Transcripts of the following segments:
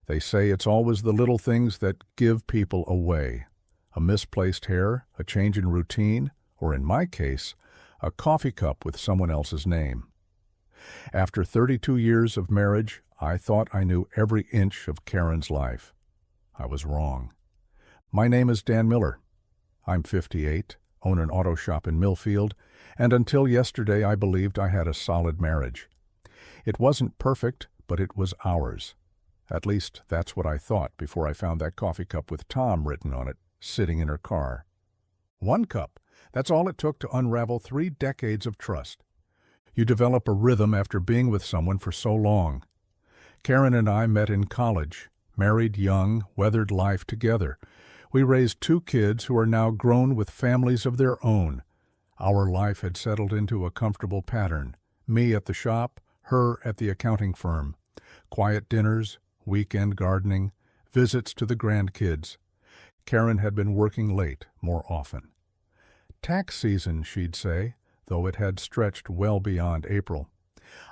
They say it's always the little things that give people away. A misplaced hair, a change in routine, or in my case, a coffee cup with someone else's name. After 32 years of marriage, I thought I knew every inch of Karen's life. I was wrong. My name is Dan Miller. I'm 58, own an auto shop in Millfield, and until yesterday I believed I had a solid marriage. It wasn't perfect, but it was ours. At least that's what I thought before I found that coffee cup with Tom written on it, sitting in her car. One cup. That's all it took to unravel 3 decades of trust. You develop a rhythm after being with someone for so long. Karen and I met in college, married young, weathered life together. We raised 2 kids who are now grown with families of their own. Our life had settled into a comfortable pattern. Me at the shop, her at the accounting firm. Quiet dinners, weekend gardening, visits to the grandkids. Karen had been working late more often. Tax season, she'd say, though it had stretched well beyond April.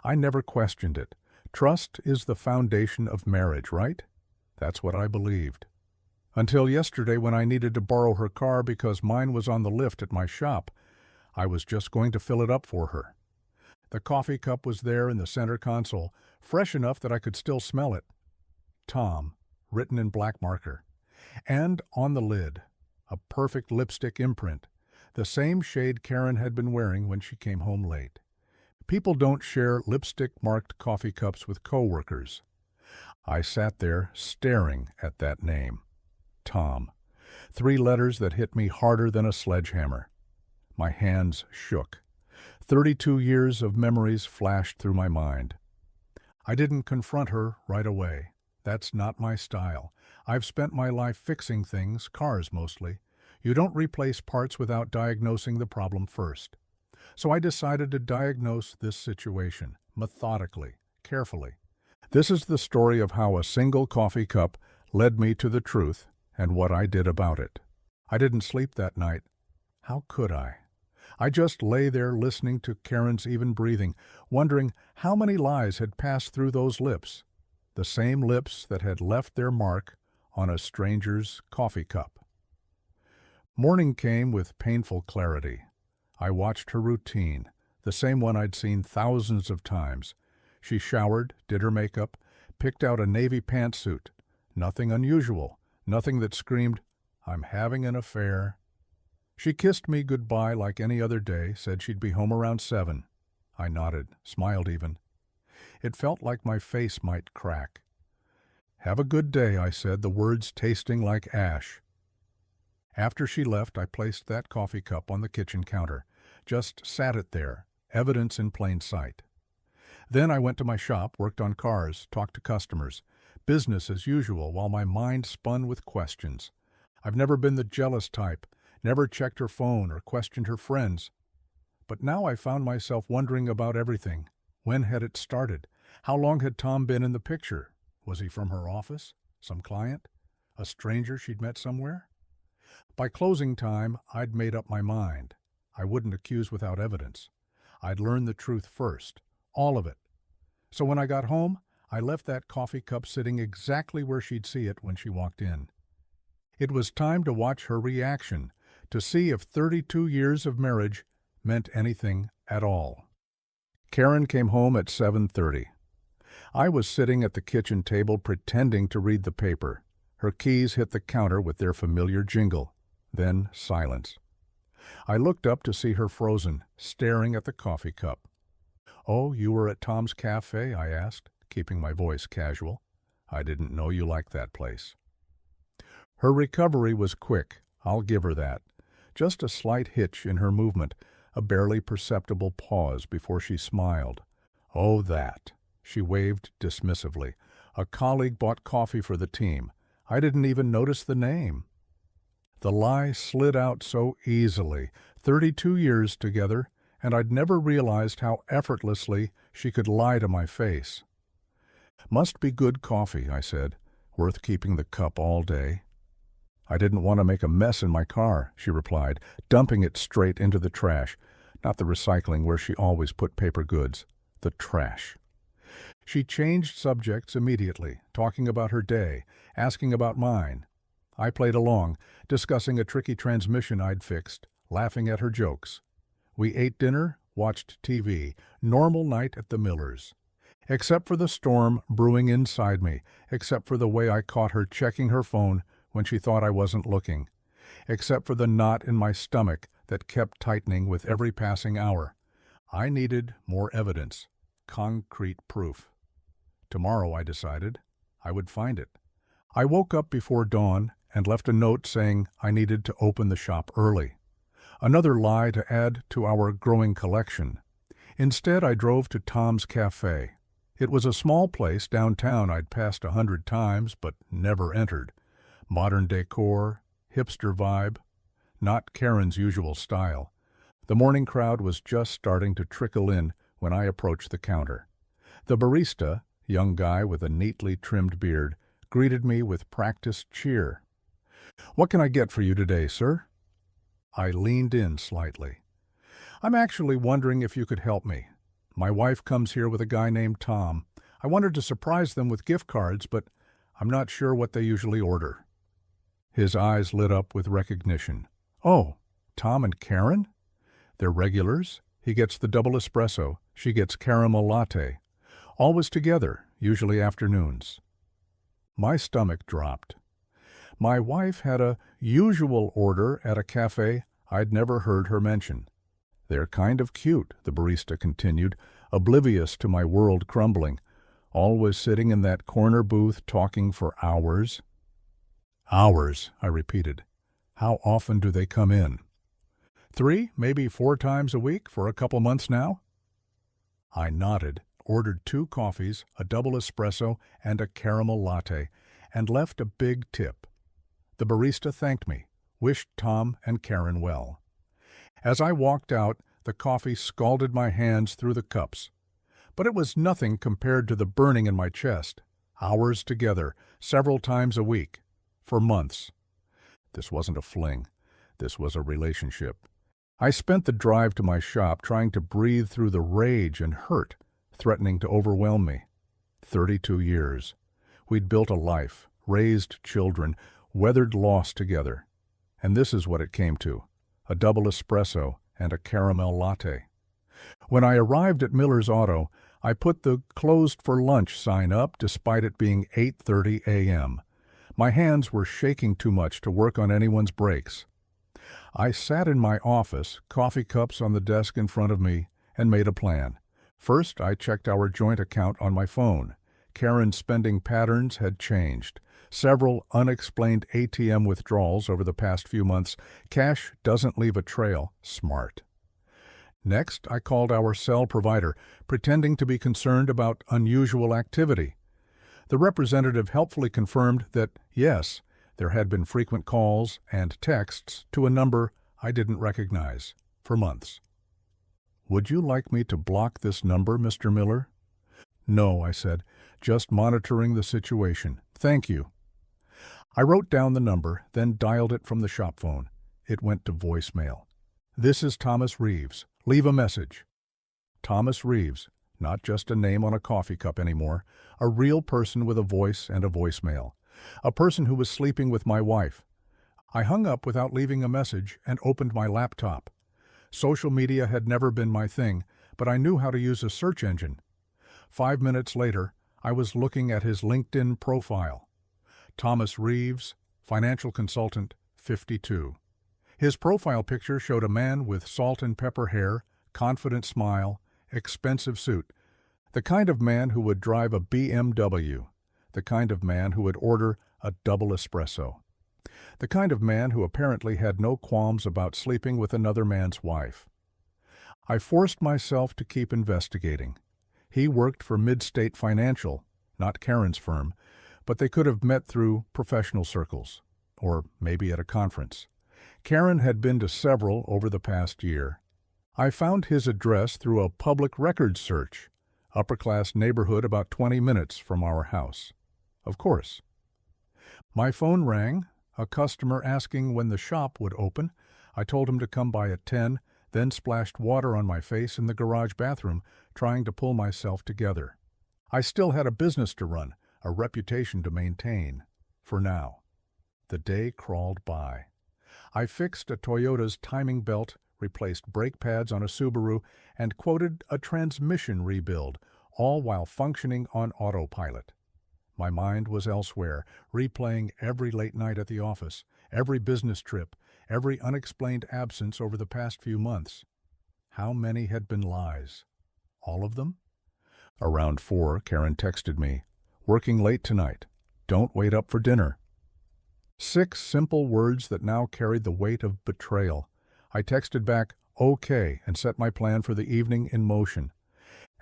I never questioned it. Trust is the foundation of marriage, right? That's what I believed. Until yesterday when I needed to borrow her car because mine was on the lift at my shop. I was just going to fill it up for her. The coffee cup was there in the center console, fresh enough that I could still smell it. Tom, written in black marker. And on the lid, a perfect lipstick imprint, the same shade Karen had been wearing when she came home late. People don't share lipstick-marked coffee cups with coworkers. I sat there staring at that name. Tom. 3 letters that hit me harder than a sledgehammer. My hands shook. 32 years of memories flashed through my mind. I didn't confront her right away. That's not my style. I've spent my life fixing things, cars mostly. You don't replace parts without diagnosing the problem first. So I decided to diagnose this situation, methodically, carefully. This is the story of how a single coffee cup led me to the truth and what I did about it. I didn't sleep that night. How could I? I just lay there listening to Karen's even breathing, wondering how many lies had passed through those lips, the same lips that had left their mark on a stranger's coffee cup. Morning came with painful clarity. I watched her routine, the same one I'd seen thousands of times. She showered, did her makeup, picked out a navy pantsuit. Nothing unusual, nothing that screamed, "I'm having an affair." She kissed me goodbye like any other day, said she'd be home around 7. I nodded, smiled even. It felt like my face might crack. "Have a good day," I said, the words tasting like ash. After she left, I placed that coffee cup on the kitchen counter, just sat it there, evidence in plain sight. Then I went to my shop, worked on cars, talked to customers, business as usual while my mind spun with questions. I've never been the jealous type, never checked her phone or questioned her friends. But now I found myself wondering about everything. When had it started? How long had Tom been in the picture? Was he from her office? Some client? A stranger she'd met somewhere? By closing time, I'd made up my mind. I wouldn't accuse without evidence. I'd learn the truth first, all of it. So when I got home, I left that coffee cup sitting exactly where she'd see it when she walked in. It was time to watch her reaction, to see if 32 years of marriage meant anything at all. Karen came home at 7:30. I was sitting at the kitchen table pretending to read the paper. Her keys hit the counter with their familiar jingle. Then silence. I looked up to see her frozen, staring at the coffee cup. "Oh, you were at Tom's Cafe?" I asked, keeping my voice casual. "I didn't know you liked that place." Her recovery was quick, I'll give her that. Just a slight hitch in her movement, a barely perceptible pause before she smiled. "Oh, that." She waved dismissively. "A colleague bought coffee for the team. I didn't even notice the name." The lie slid out so easily, 32 years together, and I'd never realized how effortlessly she could lie to my face. "Must be good coffee," I said, "worth keeping the cup all day." "I didn't want to make a mess in my car," she replied, dumping it straight into the trash, not the recycling where she always put paper goods, the trash. She changed subjects immediately, talking about her day, asking about mine. I played along, discussing a tricky transmission I'd fixed, laughing at her jokes. We ate dinner, watched TV, normal night at the Millers. Except for the storm brewing inside me, except for the way I caught her checking her phone when she thought I wasn't looking, except for the knot in my stomach that kept tightening with every passing hour. I needed more evidence, concrete proof. Tomorrow, I decided, I would find it. I woke up before dawn and left a note saying I needed to open the shop early. Another lie to add to our growing collection. Instead, I drove to Tom's Cafe. It was a small place downtown I'd passed 100 times but never entered. Modern decor, hipster vibe, not Karen's usual style. The morning crowd was just starting to trickle in when I approached the counter. The barista, young guy with a neatly trimmed beard, greeted me with practiced cheer. "What can I get for you today, sir?" I leaned in slightly. "I'm actually wondering if you could help me. My wife comes here with a guy named Tom. I wanted to surprise them with gift cards, but I'm not sure what they usually order." His eyes lit up with recognition. "Oh, Tom and Karen? They're regulars. He gets the double espresso. She gets caramel latte. Always together, usually afternoons." My stomach dropped. My wife had a usual order at a cafe I'd never heard her mention. "They're kind of cute," the barista continued, oblivious to my world crumbling, always sitting in that corner booth talking for hours. "Hours," I repeated. "How often do they come in?" 3, maybe 4 times a week for a couple months now?" I nodded, ordered 2 coffees, a double espresso, and a caramel latte, and left a big tip. The barista thanked me, wished Tom and Karen well. As I walked out, the coffee scalded my hands through the cups. But it was nothing compared to the burning in my chest. Hours together, several times a week, for months. This wasn't a fling. This was a relationship. I spent the drive to my shop trying to breathe through the rage and hurt threatening to overwhelm me. 32 years. We'd built a life, raised children, weathered loss together. And this is what it came to: a double espresso and a caramel latte. When I arrived at Miller's Auto, I put the "closed for lunch" sign up despite it being 8:30 a.m. My hands were shaking too much to work on anyone's brakes. I sat in my office, coffee cups on the desk in front of me, and made a plan. First, I checked our joint account on my phone. Karen's spending patterns had changed. Several unexplained ATM withdrawals over the past few months. Cash doesn't leave a trail. Smart. Next, I called our cell provider, pretending to be concerned about unusual activity. The representative helpfully confirmed that, yes, there had been frequent calls and texts to a number I didn't recognize for months. "Would you like me to block this number, Mr. Miller?" "No," I said, "just monitoring the situation. Thank you." I wrote down the number, then dialed it from the shop phone. It went to voicemail. "This is Thomas Reeves. Leave a message." Thomas Reeves, not just a name on a coffee cup anymore, a real person with a voice and a voicemail. A person who was sleeping with my wife. I hung up without leaving a message and opened my laptop. Social media had never been my thing, but I knew how to use a search engine. 5 minutes later, I was looking at his LinkedIn profile. Thomas Reeves, financial consultant, 52. His profile picture showed a man with salt and pepper hair, confident smile, expensive suit. The kind of man who would drive a BMW. The kind of man who would order a double espresso. The kind of man who apparently had no qualms about sleeping with another man's wife. I forced myself to keep investigating. He worked for Midstate Financial, not Karen's firm, but they could have met through professional circles, or maybe at a conference. Karen had been to several over the past year. I found his address through a public records search, upper-class neighborhood about 20 minutes from our house. Of course. My phone rang, a customer asking when the shop would open. I told him to come by at 10, then splashed water on my face in the garage bathroom, trying to pull myself together. I still had a business to run, a reputation to maintain. For now. The day crawled by. I fixed a Toyota's timing belt, replaced brake pads on a Subaru, and quoted a transmission rebuild, all while functioning on autopilot. My mind was elsewhere, replaying every late night at the office, every business trip, every unexplained absence over the past few months. How many had been lies? All of them? Around 4, Karen texted me, "Working late tonight. Don't wait up for dinner." 6 simple words that now carried the weight of betrayal. I texted back, "Okay," and set my plan for the evening in motion.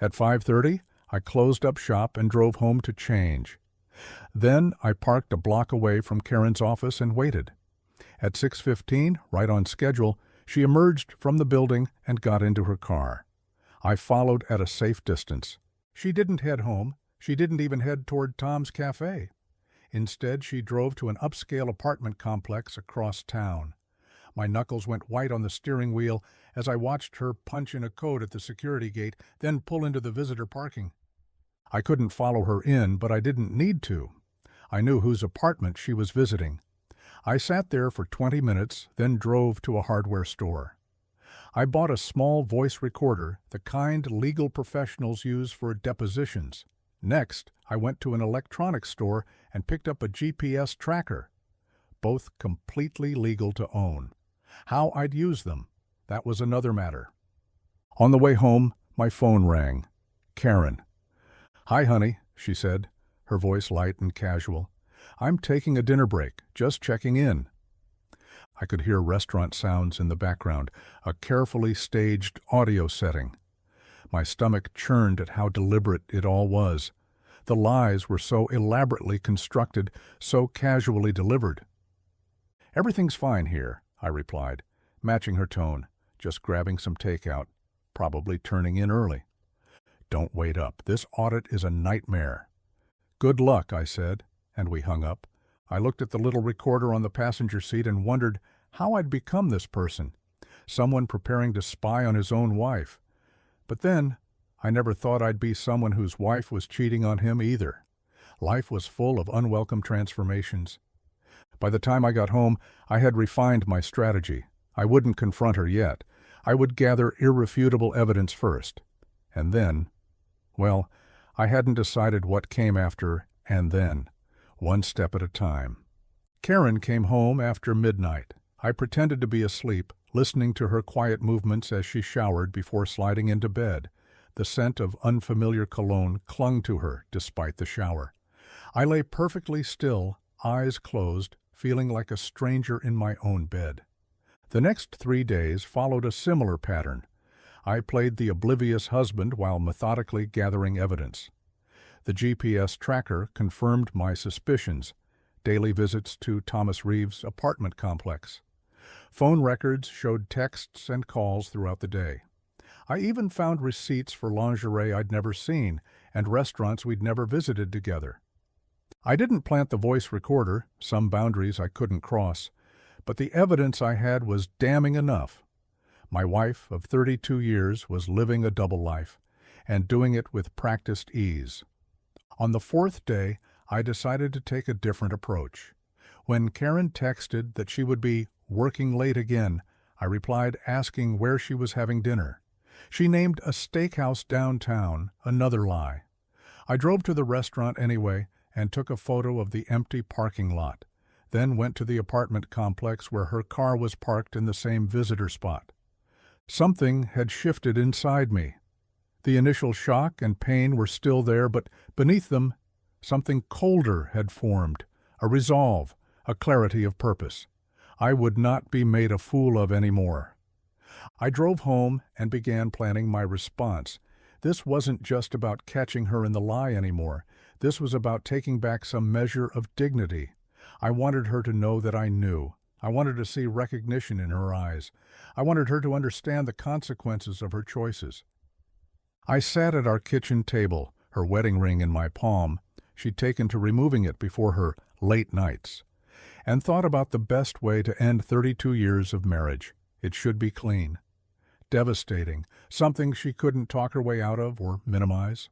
At 5:30, I closed up shop and drove home to change. Then I parked a block away from Karen's office and waited. At 6:15, right on schedule, she emerged from the building and got into her car. I followed at a safe distance. She didn't head home. She didn't even head toward Tom's Cafe. Instead, she drove to an upscale apartment complex across town. My knuckles went white on the steering wheel as I watched her punch in a code at the security gate, then pull into the visitor parking. I couldn't follow her in, but I didn't need to. I knew whose apartment she was visiting. I sat there for 20 minutes, then drove to a hardware store. I bought a small voice recorder, the kind legal professionals use for depositions. Next, I went to an electronics store and picked up a GPS tracker. Both completely legal to own. How I'd use them, that was another matter. On the way home, my phone rang. Karen. "Hi, honey," she said, her voice light and casual. "I'm taking a dinner break, just checking in." I could hear restaurant sounds in the background, a carefully staged audio setting. My stomach churned at how deliberate it all was. The lies were so elaborately constructed, so casually delivered. "Everything's fine here," I replied, matching her tone, "just grabbing some takeout, probably turning in early." "Don't wait up. This audit is a nightmare." "Good luck," I said, and we hung up. I looked at the little recorder on the passenger seat and wondered how I'd become this person, someone preparing to spy on his own wife. But then, I never thought I'd be someone whose wife was cheating on him either. Life was full of unwelcome transformations. By the time I got home, I had refined my strategy. I wouldn't confront her yet. I would gather irrefutable evidence first. And then, well, I hadn't decided what came after "and then," one step at a time. Karen came home after midnight. I pretended to be asleep, listening to her quiet movements as she showered before sliding into bed. The scent of unfamiliar cologne clung to her despite the shower. I lay perfectly still, eyes closed, feeling like a stranger in my own bed. The next 3 days followed a similar pattern. I played the oblivious husband while methodically gathering evidence. The GPS tracker confirmed my suspicions. Daily visits to Thomas Reeves' apartment complex. Phone records showed texts and calls throughout the day. I even found receipts for lingerie I'd never seen and restaurants we'd never visited together. I didn't plant the voice recorder, some boundaries I couldn't cross, but the evidence I had was damning enough. My wife of 32 years was living a double life, and doing it with practiced ease. On the 4th day, I decided to take a different approach. When Karen texted that she would be working late again, I replied asking where she was having dinner. She named a steakhouse downtown, another lie. I drove to the restaurant anyway and took a photo of the empty parking lot, then went to the apartment complex where her car was parked in the same visitor spot. Something had shifted inside me. The initial shock and pain were still there, but beneath them, something colder had formed, a resolve, a clarity of purpose. I would not be made a fool of anymore. I drove home and began planning my response. This wasn't just about catching her in the lie anymore. This was about taking back some measure of dignity. I wanted her to know that I knew. I wanted to see recognition in her eyes. I wanted her to understand the consequences of her choices. I sat at our kitchen table, her wedding ring in my palm. She'd taken to removing it before her late nights, and thought about the best way to end 32 years of marriage. It should be clean. Devastating, something she couldn't talk her way out of or minimize.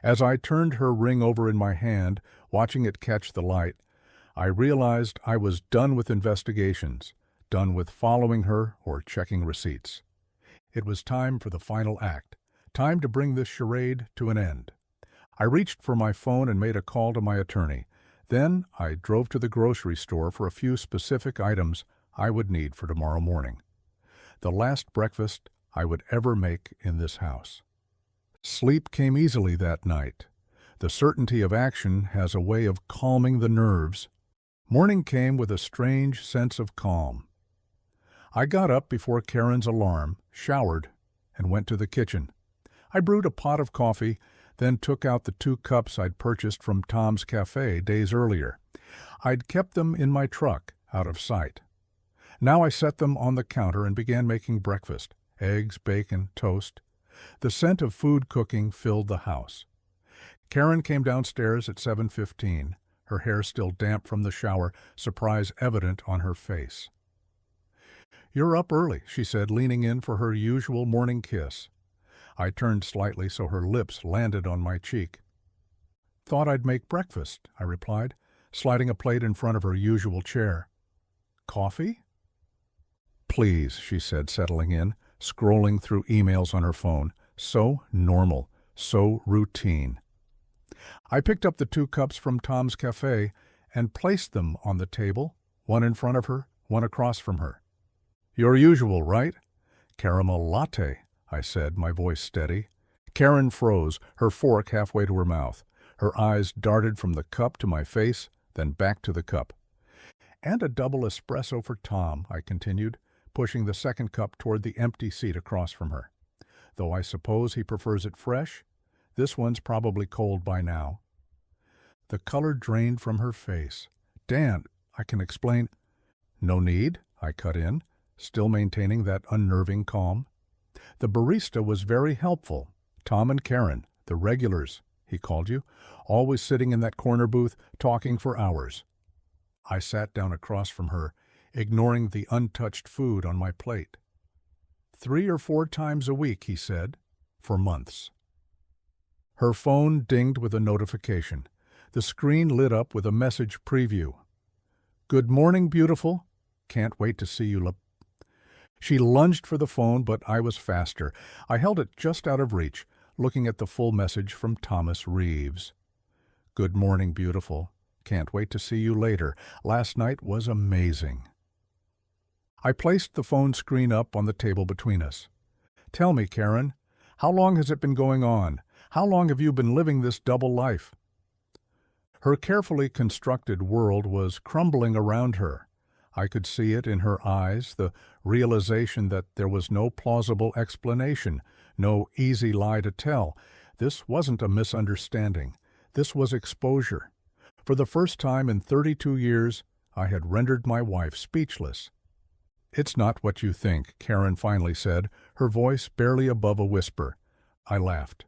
As I turned her ring over in my hand, watching it catch the light, I realized I was done with investigations, done with following her or checking receipts. It was time for the final act, time to bring this charade to an end. I reached for my phone and made a call to my attorney. Then I drove to the grocery store for a few specific items I would need for tomorrow morning. The last breakfast I would ever make in this house. Sleep came easily that night. The certainty of action has a way of calming the nerves. Morning came with a strange sense of calm. I got up before Karen's alarm, showered, and went to the kitchen. I brewed a pot of coffee, then took out the 2 cups I'd purchased from Tom's Cafe days earlier. I'd kept them in my truck, out of sight. Now I set them on the counter and began making breakfast: eggs, bacon, toast. The scent of food cooking filled the house. Karen came downstairs at 7:15, her hair still damp from the shower, surprise evident on her face. "You're up early," she said, leaning in for her usual morning kiss. I turned slightly so her lips landed on my cheek. "Thought I'd make breakfast," I replied, sliding a plate in front of her usual chair. "Coffee?" "Please," she said, settling in, scrolling through emails on her phone. So normal, so routine. I picked up the 2 cups from Tom's Cafe and placed them on the table, one in front of her, one across from her. "Your usual, right?" "Caramel latte," I said, my voice steady. Karen froze, her fork halfway to her mouth. Her eyes darted from the cup to my face, then back to the cup. "And a double espresso for Tom," I continued, pushing the 2nd cup toward the empty seat across from her. "Though I suppose he prefers it fresh. This one's probably cold by now." The color drained from her face. "Dan, I can explain." "No need," I cut in, still maintaining that unnerving calm. "The barista was very helpful. Tom and Karen, the regulars, he called you, always sitting in that corner booth, talking for hours." I sat down across from her, ignoring the untouched food on my plate. 3 or 4 times a week, he said, for months. Her phone dinged with a notification. The screen lit up with a message preview. "Good morning, beautiful. Can't wait to see you." She lunged for the phone, but I was faster. I held it just out of reach, looking at the full message from Thomas Reeves. "Good morning, beautiful. Can't wait to see you later. Last night was amazing." I placed the phone screen up on the table between us. "Tell me, Karen, how long has it been going on? How long have you been living this double life?" Her carefully constructed world was crumbling around her. I could see it in her eyes, the realization that there was no plausible explanation, no easy lie to tell. This wasn't a misunderstanding. This was exposure. For the first time in 32 years, I had rendered my wife speechless. "It's not what you think," Karen finally said, her voice barely above a whisper. I laughed,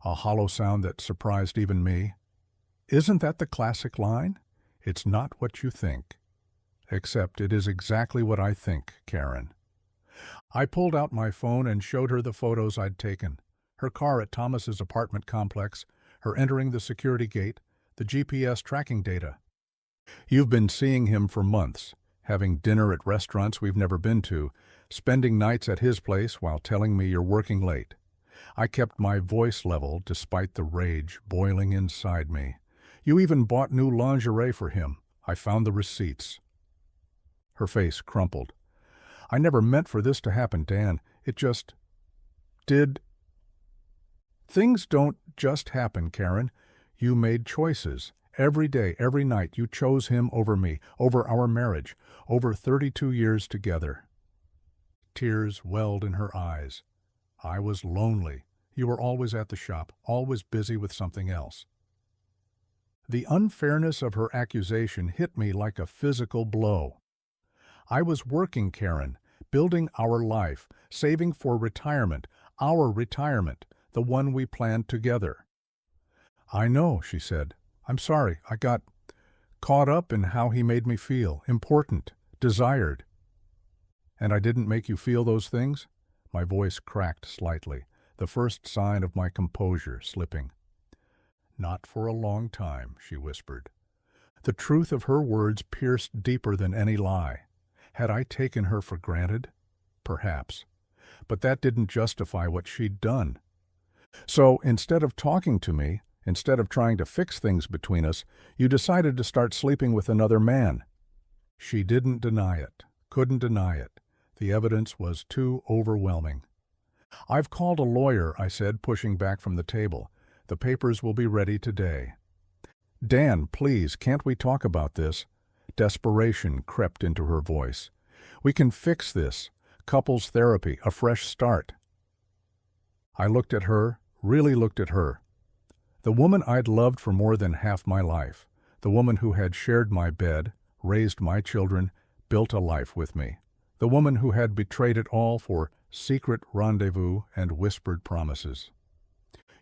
a hollow sound that surprised even me. Isn't that the classic line? It's not what you think. Except it is exactly what I think, Karen. I pulled out my phone and showed her the photos I'd taken. Her car at Thomas's apartment complex, her entering the security gate, the GPS tracking data. "You've been seeing him for months, having dinner at restaurants we've never been to, spending nights at his place while telling me you're working late." I kept my voice level despite the rage boiling inside me. "You even bought new lingerie for him. I found the receipts." Her face crumpled. "I never meant for this to happen, Dan. It just did." "Things don't just happen, Karen. You made choices. Every day, every night, you chose him over me, over our marriage, over 32 years together." Tears welled in her eyes. "I was lonely. You were always at the shop, always busy with something else." The unfairness of her accusation hit me like a physical blow. I was working, Karen, building our life, saving for retirement, our retirement, the one we planned together. "I know," she said. "I'm sorry. I got caught up in how he made me feel, important, desired." "And I didn't make you feel those things?" My voice cracked slightly, the first sign of my composure slipping. Not for a long time, she whispered. The truth of her words pierced deeper than any lie. Had I taken her for granted? Perhaps. But that didn't justify what she'd done. So instead of talking to me, instead of trying to fix things between us, you decided to start sleeping with another man. She didn't deny it, couldn't deny it. The evidence was too overwhelming. I've called a lawyer, I said, pushing back from the table. The papers will be ready today. Dan, please, can't we talk about this? Desperation crept into her voice. We can fix this. Couples therapy, a fresh start. I looked at her, really looked at her. The woman I'd loved for more than half my life. The woman who had shared my bed, raised my children, built a life with me. The woman who had betrayed it all for secret rendezvous and whispered promises.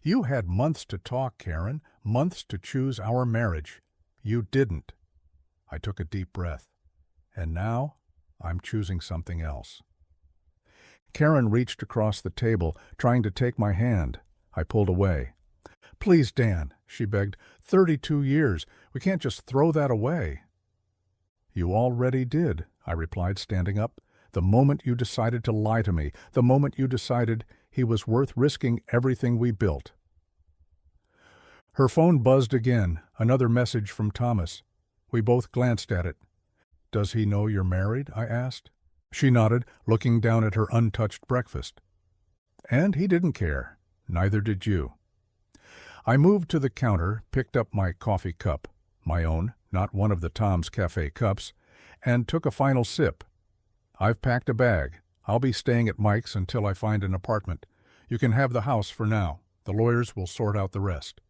You had months to talk, Karen, months to choose our marriage. You didn't. I took a deep breath. And now, I'm choosing something else. Karen reached across the table, trying to take my hand. I pulled away. Please, Dan, she begged. 32 years. We can't just throw that away. You already did, I replied, standing up. The moment you decided to lie to me, the moment you decided he was worth risking everything we built. Her phone buzzed again, another message from Thomas. We both glanced at it. Does he know you're married? I asked. She nodded, looking down at her untouched breakfast. And he didn't care. Neither did you. I moved to the counter, picked up my coffee cup, my own, not one of the Tom's Cafe cups, and took a final sip. I've packed a bag. I'll be staying at Mike's until I find an apartment. You can have the house for now. The lawyers will sort out the rest.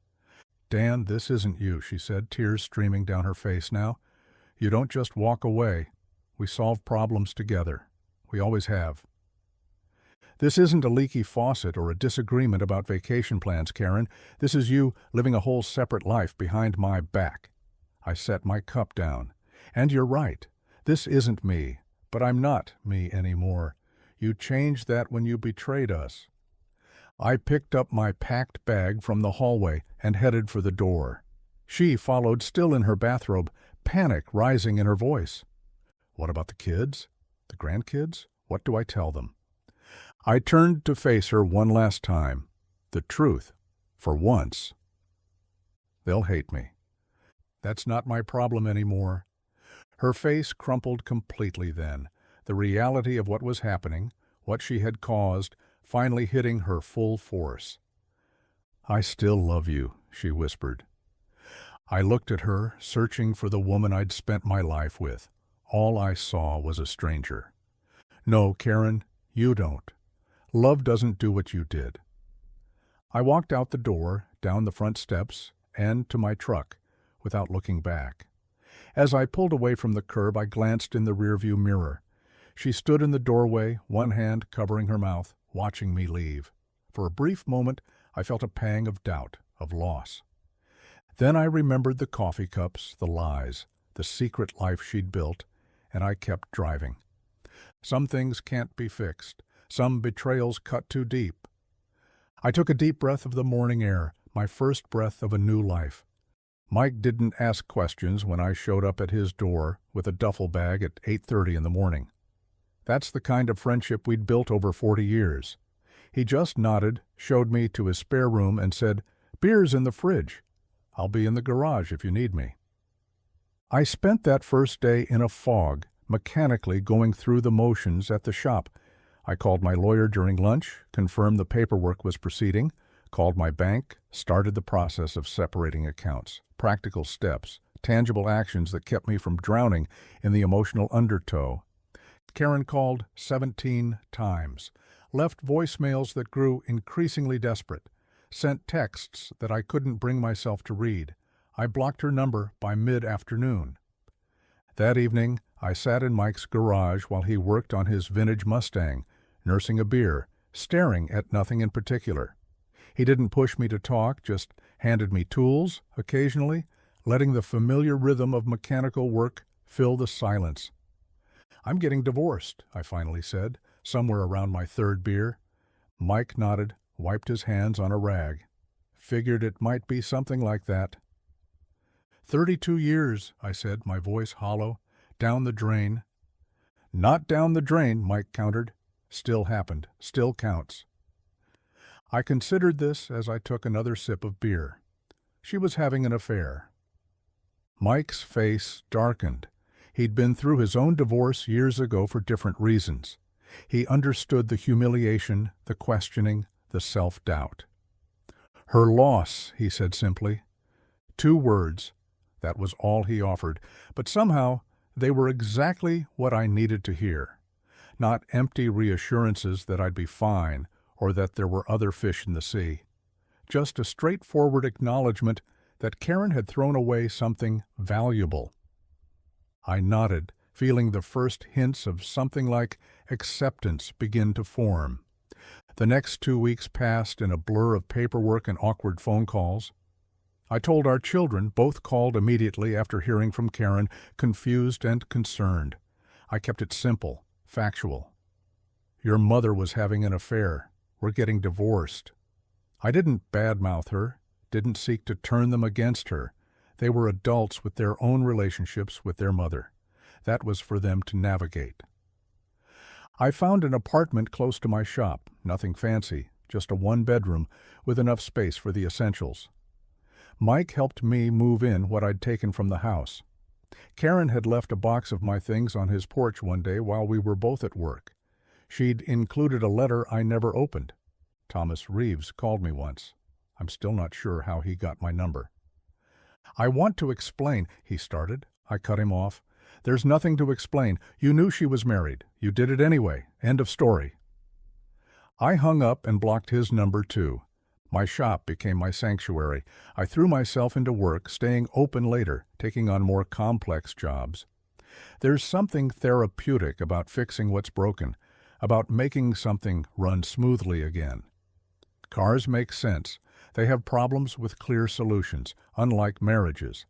Dan, this isn't you, she said, tears streaming down her face now. You don't just walk away. We solve problems together. We always have. This isn't a leaky faucet or a disagreement about vacation plans, Karen. This is you living a whole separate life behind my back. I set my cup down. And you're right. This isn't me. But I'm not me anymore. You changed that when you betrayed us. I picked up my packed bag from the hallway and headed for the door. She followed, still in her bathrobe, panic rising in her voice. What about the kids? The grandkids? What do I tell them? I turned to face her one last time. The truth, for once. They'll hate me. That's not my problem anymore. Her face crumpled completely then, the reality of what was happening, what she had caused, finally hitting her full force. I still love you, she whispered. I looked at her, searching for the woman I'd spent my life with. All I saw was a stranger. No, Karen, you don't. Love doesn't do what you did. I walked out the door, down the front steps, and to my truck, without looking back. As I pulled away from the curb, I glanced in the rearview mirror. She stood in the doorway, one hand covering her mouth, watching me leave. For a brief moment, I felt a pang of doubt, of loss. Then I remembered the coffee cups, the lies, the secret life she'd built, and I kept driving. Some things can't be fixed. Some betrayals cut too deep. I took a deep breath of the morning air, my first breath of a new life. Mike didn't ask questions when I showed up at his door with a duffel bag at 8:30 in the morning. That's the kind of friendship we'd built over 40 years. He just nodded, showed me to his spare room, and said, "Beer's in the fridge. I'll be in the garage if you need me." I spent that first day in a fog, mechanically going through the motions at the shop. I called my lawyer during lunch, confirmed the paperwork was proceeding, called my bank, started the process of separating accounts, practical steps, tangible actions that kept me from drowning in the emotional undertow. Karen called 17 times, left voicemails that grew increasingly desperate, sent texts that I couldn't bring myself to read. I blocked her number by mid-afternoon. That evening, I sat in Mike's garage while he worked on his vintage Mustang, nursing a beer, staring at nothing in particular. He didn't push me to talk, just handed me tools, occasionally, letting the familiar rhythm of mechanical work fill the silence. "I'm getting divorced," I finally said, somewhere around my third beer. Mike nodded, wiped his hands on a rag. Figured it might be something like that. 32 years, I said, my voice hollow. Down the drain. Not down the drain, Mike countered. Still happened. Still counts. I considered this as I took another sip of beer. She was having an affair. Mike's face darkened. He'd been through his own divorce years ago for different reasons. He understood the humiliation, the questioning, the self-doubt. Her loss, he said simply. 2 words. That was all he offered, but somehow they were exactly what I needed to hear. Not empty reassurances that I'd be fine or that there were other fish in the sea. Just a straightforward acknowledgement that Karen had thrown away something valuable. I nodded, feeling the first hints of something like acceptance begin to form. The next 2 weeks passed in a blur of paperwork and awkward phone calls. I told our children, both called immediately after hearing from Karen, confused and concerned. I kept it simple, factual. Your mother was having an affair. We're getting divorced. I didn't badmouth her, didn't seek to turn them against her. They were adults with their own relationships with their mother. That was for them to navigate. I found an apartment close to my shop, nothing fancy, just a 1-bedroom with enough space for the essentials. Mike helped me move in what I'd taken from the house. Karen had left a box of my things on his porch one day while we were both at work. She'd included a letter I never opened. Thomas Reeves called me once. I'm still not sure how he got my number. I want to explain, he started. I cut him off. There's nothing to explain. You knew she was married. You did it anyway. End of story. I hung up and blocked his number too. My shop became my sanctuary. I threw myself into work, staying open later, taking on more complex jobs. There's something therapeutic about fixing what's broken, about making something run smoothly again. Cars make sense. They have problems with clear solutions, unlike marriages.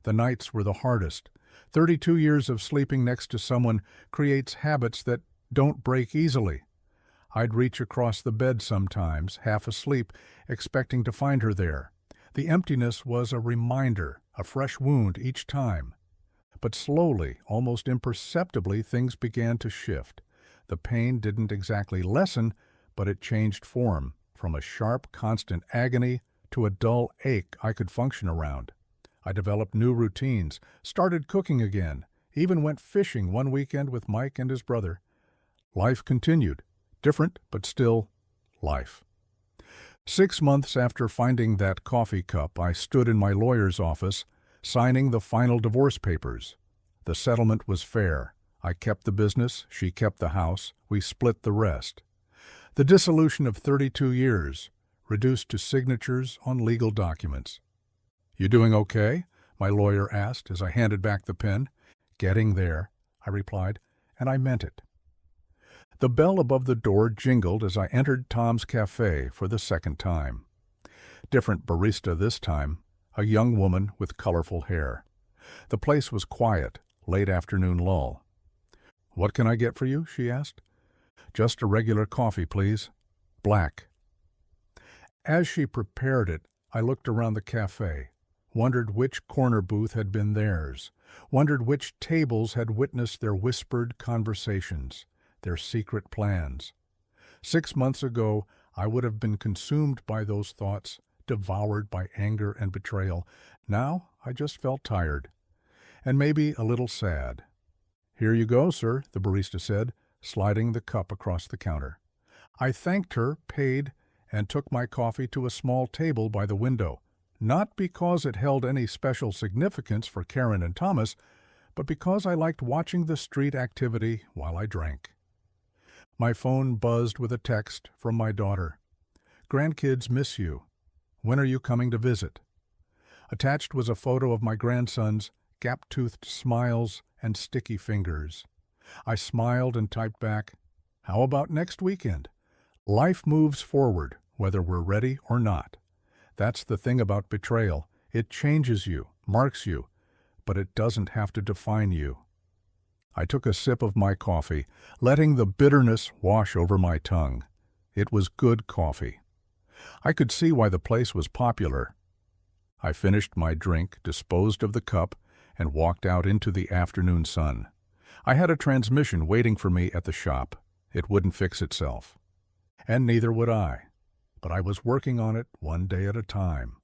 The nights were the hardest. 32 years of sleeping next to someone creates habits that don't break easily. I'd reach across the bed sometimes, half asleep, expecting to find her there. The emptiness was a reminder, a fresh wound each time. But slowly, almost imperceptibly, things began to shift. The pain didn't exactly lessen, but it changed form, from a sharp, constant agony to a dull ache I could function around. I developed new routines, started cooking again, even went fishing one weekend with Mike and his brother. Life continued. Different, but still life. 6 months after finding that coffee cup, I stood in my lawyer's office, signing the final divorce papers. The settlement was fair. I kept the business, she kept the house, we split the rest. The dissolution of 32 years, reduced to signatures on legal documents. You doing okay? My lawyer asked as I handed back the pen. Getting there, I replied, and I meant it. The bell above the door jingled as I entered Tom's Cafe for the second time. Different barista this time, a young woman with colorful hair. The place was quiet, late afternoon lull. What can I get for you? She asked. Just a regular coffee, please. Black. As she prepared it, I looked around the cafe, wondered which corner booth had been theirs, wondered which tables had witnessed their whispered conversations, their secret plans. 6 months ago, I would have been consumed by those thoughts, devoured by anger and betrayal. Now, I just felt tired, and maybe a little sad. Here you go, sir, the barista said, sliding the cup across the counter. I thanked her, paid, and took my coffee to a small table by the window, not because it held any special significance for Karen and Thomas, but because I liked watching the street activity while I drank. My phone buzzed with a text from my daughter. Grandkids miss you. When are you coming to visit? Attached was a photo of my grandson's gap-toothed smiles and sticky fingers. I smiled and typed back, how about next weekend? Life moves forward, whether we're ready or not. That's the thing about betrayal. It changes you, marks you, but it doesn't have to define you. I took a sip of my coffee, letting the bitterness wash over my tongue. It was good coffee. I could see why the place was popular. I finished my drink, disposed of the cup, and walked out into the afternoon sun. I had a transmission waiting for me at the shop. It wouldn't fix itself. And neither would I. But I was working on it one day at a time.